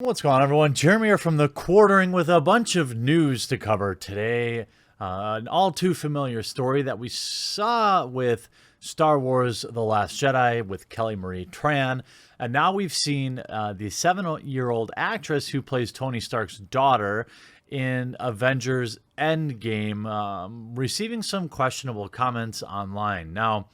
What's going on, everyone? Jeremy here from The Quartering with a bunch of news to cover today. An all too familiar story that we saw with Star Wars The Last Jedi with Kelly Marie Tran. And now we've seen the 7-year-old actress who plays Tony Stark's daughter in Avengers Endgame receiving some questionable comments online. Now,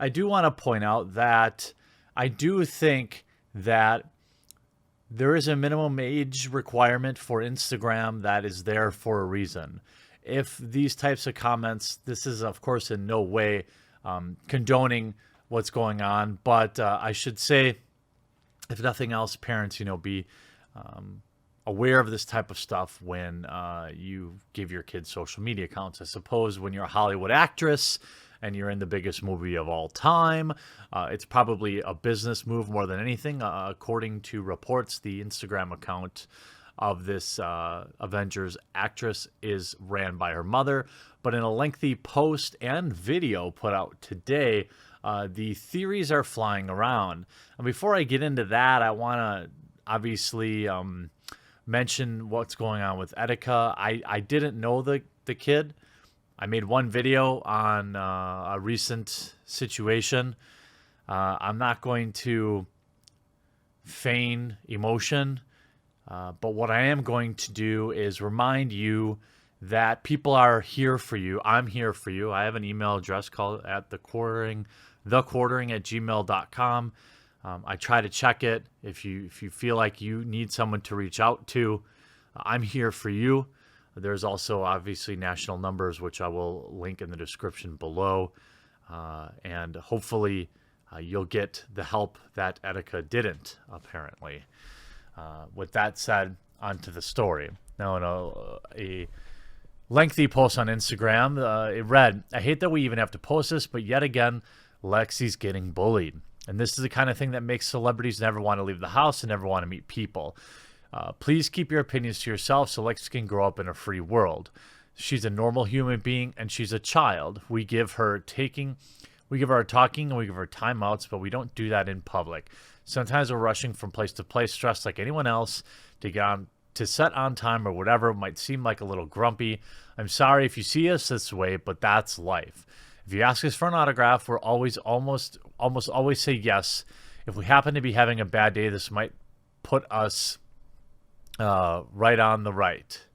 I do want to point out that I do think that there is a minimum age requirement for Instagram that is there for a reason. If these types of comments, this is of course in no way condoning what's going on, but I should say, if nothing else, parents, be aware of this type of stuff when you give your kids social media accounts. I suppose when you're a Hollywood actress and you're in the biggest movie of all time, it's probably a business move more than anything. According to reports, the Instagram account of this Avengers actress is ran by her mother. But in a lengthy post and video put out today, the theories are flying around. And before I get into that, I want to obviously mention what's going on with Etika. I didn't know the kid. I made one video on a recent situation. I'm not going to feign emotion, but what I am going to do is remind you that people are here for you. I'm here for you. I have an email address called at thequartering@gmail.com. I try to check it. If you feel like you need someone to reach out to, I'm here for you. There's also obviously national numbers, which I will link in the description below. And hopefully you'll get the help that Etika didn't, apparently. With that said, on to the story. Now, in a lengthy post on Instagram, it read, "I hate that we even have to post this, but yet again, Lexi's getting bullied. And this is the kind of thing that makes celebrities never want to leave the house and never want to meet people. Please keep your opinions to yourself so Lexi can grow up in a free world. She's a normal human being and she's a child. We give her talking, and we give her timeouts, but we don't do that in public. Sometimes we're rushing from place to place, stressed like anyone else to set on time or whatever. It might seem like a little grumpy. I'm sorry if you see us this way, but that's life. If you ask us for an autograph, we're almost always say yes. If we happen to be having a bad day, this might put us right on the right.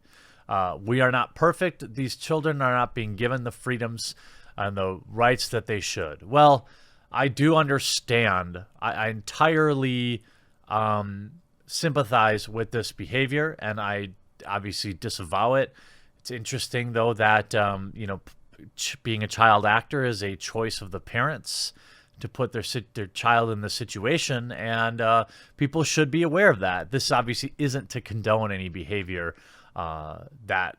We are not perfect. These children are not being given the freedoms and the rights that they should." Well, I do understand. I entirely sympathize with this behavior, and I obviously disavow it. It's interesting, though, that being a child actor is a choice of the parents to put their child in the situation, and people should be aware of that. This obviously isn't to condone any behavior that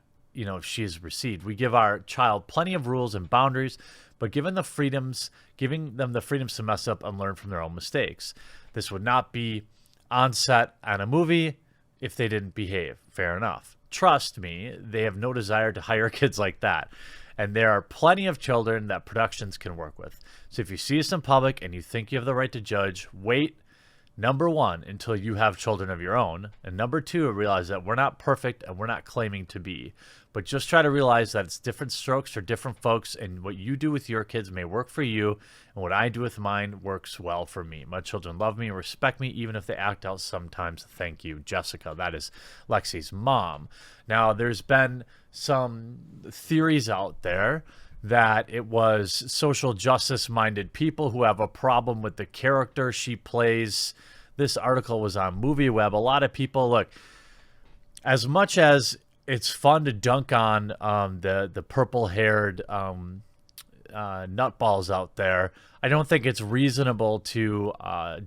she's received. We give our child plenty of rules and boundaries, but giving them the freedoms to mess up and learn from their own mistakes. This would not be on set on a movie if they didn't behave. Fair enough. Trust me, they have no desire to hire kids like that. And there are plenty of children that productions can work with. So if you see us in public and you think you have the right to judge, wait, number one, until you have children of your own. And number two, realize that we're not perfect and we're not claiming to be. But just try to realize that it's different strokes for different folks, and what you do with your kids may work for you, and what I do with mine works well for me. My children love me and respect me, even if they act out sometimes. Thank you, Jessica." That is Lexi's mom. Now, there's been some theories out there that it was social justice-minded people who have a problem with the character she plays. This article was on MovieWeb. A lot of people, look, as much as it's fun to dunk on the purple-haired nutballs out there, I don't think it's reasonable to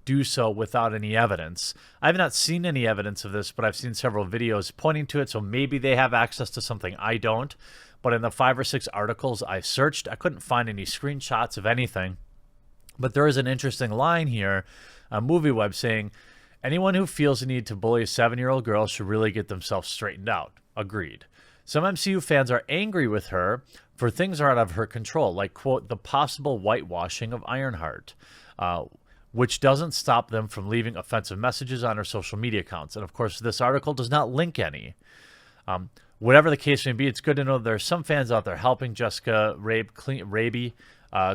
do so without any evidence. I've not seen any evidence of this, but I've seen several videos pointing to it, so maybe they have access to something I don't. But in the 5 or 6 articles I searched, I couldn't find any screenshots of anything. But there is an interesting line here on MovieWeb saying, "Anyone who feels the need to bully a 7-year-old girl should really get themselves straightened out." Agreed. Some MCU fans are angry with her for things are out of her control, like, quote, the possible whitewashing of Ironheart. which doesn't stop them from leaving offensive messages on her social media accounts. And of course, this article does not link any. Whatever the case may be, it's good to know there are some fans out there helping Jessica Raby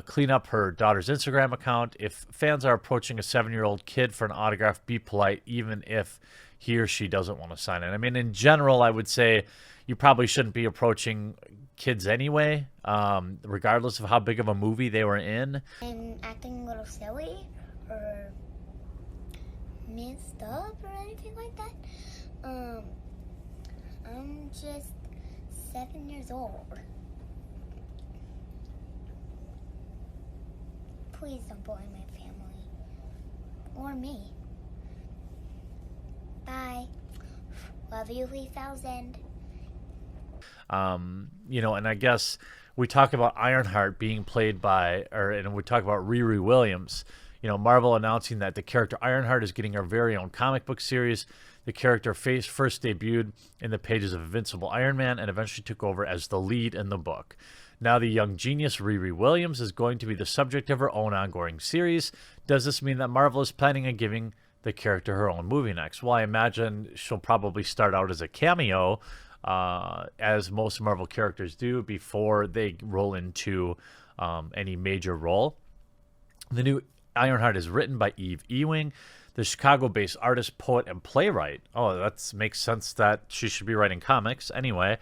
clean up her daughter's Instagram account. If fans are approaching a 7-year-old kid for an autograph, be polite, even if he or she doesn't want to sign it. I mean, in general, I would say you probably shouldn't be approaching kids anyway, regardless of how big of a movie they were in. And acting a little silly or messed up or anything like that. I'm just 7 years old. Please don't bully my family. Or me. Bye. Love you, 3000. And I guess we talk about Ironheart being played by, and we talk about Riri Williams. Marvel announcing that the character Ironheart is getting our very own comic book series. The character first debuted in the pages of Invincible Iron Man and eventually took over as the lead in the book. Now the young genius Riri Williams is going to be the subject of her own ongoing series. Does this mean that Marvel is planning on giving the character her own movie next? Well, I imagine she'll probably start out as a cameo, as most Marvel characters do, before they roll into any major role. The new Ironheart is written by Eve Ewing, the Chicago-based artist, poet, and playwright. Oh, that makes sense that she should be writing comics. Anyway,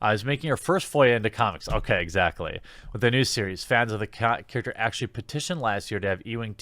is making her first foray into comics. Okay, exactly. With the new series, fans of the character actually petitioned last year to have Ewing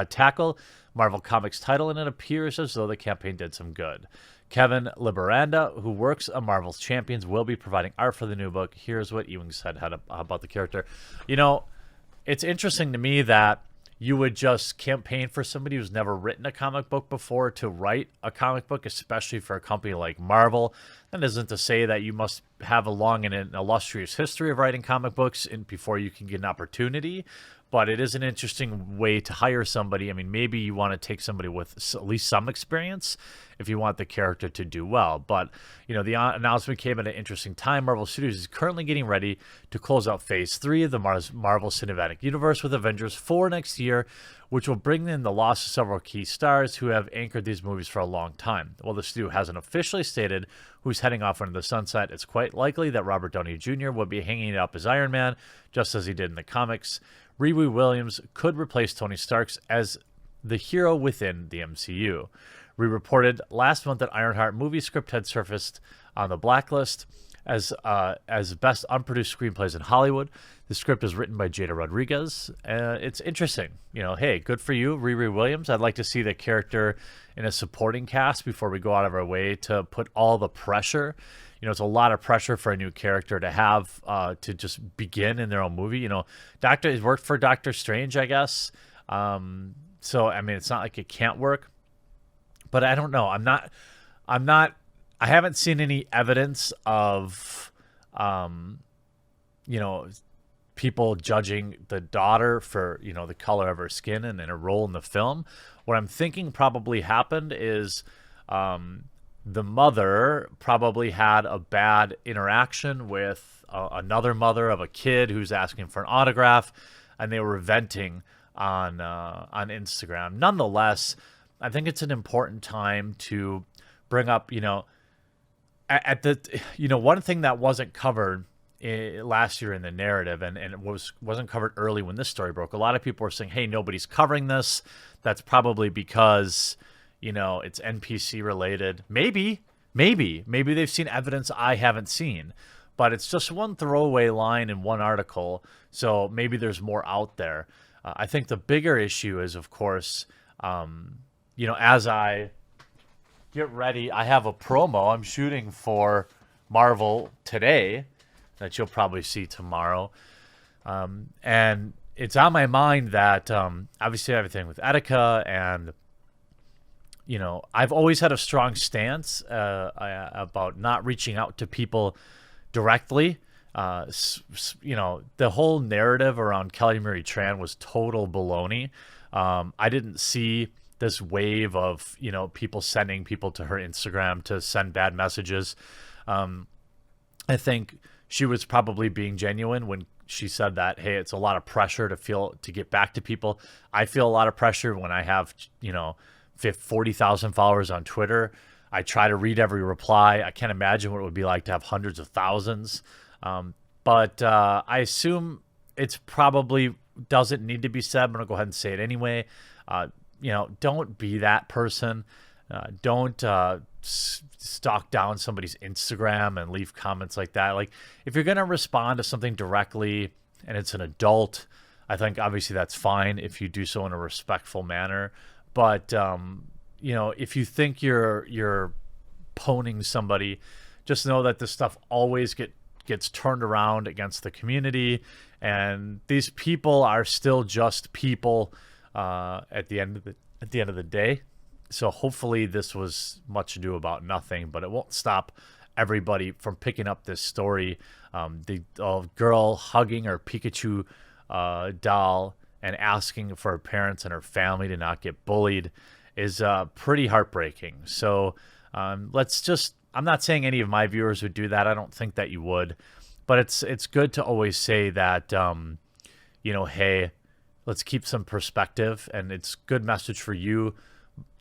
tackle Marvel Comics title, and it appears as though the campaign did some good. Kevin Liberanda, who works on Marvel's Champions, will be providing art for the new book. Here's what Ewing said about the character. It's interesting to me that you would just campaign for somebody who's never written a comic book before to write a comic book, especially for a company like Marvel. That isn't to say that you must have a long and an illustrious history of writing comic books before you can get an opportunity, but it is an interesting way to hire somebody. I mean, maybe you want to take somebody with at least some experience if you want the character to do well. But, the announcement came at an interesting time. Marvel Studios is currently getting ready to close out Phase 3 of the Marvel Cinematic Universe with Avengers 4 next year, which will bring in the loss of several key stars who have anchored these movies for a long time. While the studio hasn't officially stated who's heading off into the sunset, it's quite likely that Robert Downey Jr. will be hanging it up as Iron Man, just as he did in the comics. Riri Williams could replace Tony Stark as the hero within the MCU. We reported last month that Ironheart movie script had surfaced on the blacklist as best unproduced screenplays in Hollywood. The script is written by Jada Rodriguez. It's interesting. Hey, good for you, Riri Williams. I'd like to see the character in a supporting cast before we go out of our way to put all the pressure. It's a lot of pressure for a new character to have to just begin in their own movie. He's worked for Doctor Strange, I guess. So, I mean, it's not like it can't work. But I don't know. I haven't seen any evidence of, people judging the daughter for, the color of her skin and her role in the film. What I'm thinking probably happened is the mother probably had a bad interaction with another mother of a kid who's asking for an autograph, and they were venting on Instagram. Nonetheless, I think it's an important time to bring up, one thing that wasn't covered last year in the narrative, and it wasn't covered early when this story broke. A lot of people were saying, hey, nobody's covering this. That's probably because, it's NPC related. Maybe they've seen evidence I haven't seen, but it's just one throwaway line in one article. So maybe there's more out there. I think the bigger issue is, of course, as I get ready, I have a promo I'm shooting for Marvel today that you'll probably see tomorrow. And it's on my mind that obviously everything with Etika and, I've always had a strong stance about not reaching out to people directly. The whole narrative around Kelly Marie Tran was total baloney. I didn't see this wave of, people sending people to her Instagram to send bad messages. I think she was probably being genuine when she said that, hey, it's a lot of pressure to get back to people. I feel a lot of pressure when I have, 40,000 followers on Twitter. I try to read every reply. I can't imagine what it would be like to have hundreds of thousands. But I assume it's probably doesn't need to be said. I'm going to go ahead and say it anyway. Don't be that person. Don't stalk down somebody's Instagram and leave comments like that. Like, if you're going to respond to something directly and it's an adult, I think obviously that's fine if you do so in a respectful manner. But, if you think you're poning somebody, just know that this stuff always gets turned around against the community. And these people are still just people at the end of the day. So hopefully this was much ado about nothing, but it won't stop everybody from picking up this story. The girl hugging her Pikachu doll and asking for her parents and her family to not get bullied is pretty heartbreaking. So I'm not saying any of my viewers would do that. I don't think that you would, but it's good to always say that, hey, let's keep some perspective, and it's good message for you,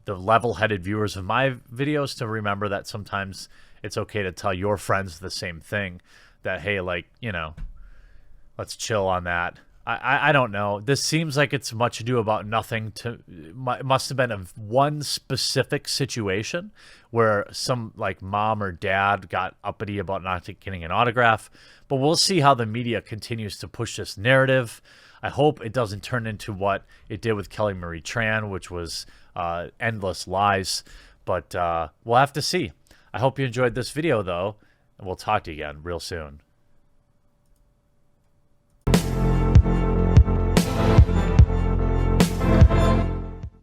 the level-headed viewers of my videos, to remember that sometimes it's okay to tell your friends the same thing, that, hey, let's chill on that. I don't know. This seems like it's much ado about nothing. It must have been one specific situation where some mom or dad got uppity about not getting an autograph. But we'll see how the media continues to push this narrative. I hope it doesn't turn into what it did with Kelly Marie Tran, which was endless lies. But we'll have to see. I hope you enjoyed this video, though, and we'll talk to you again real soon.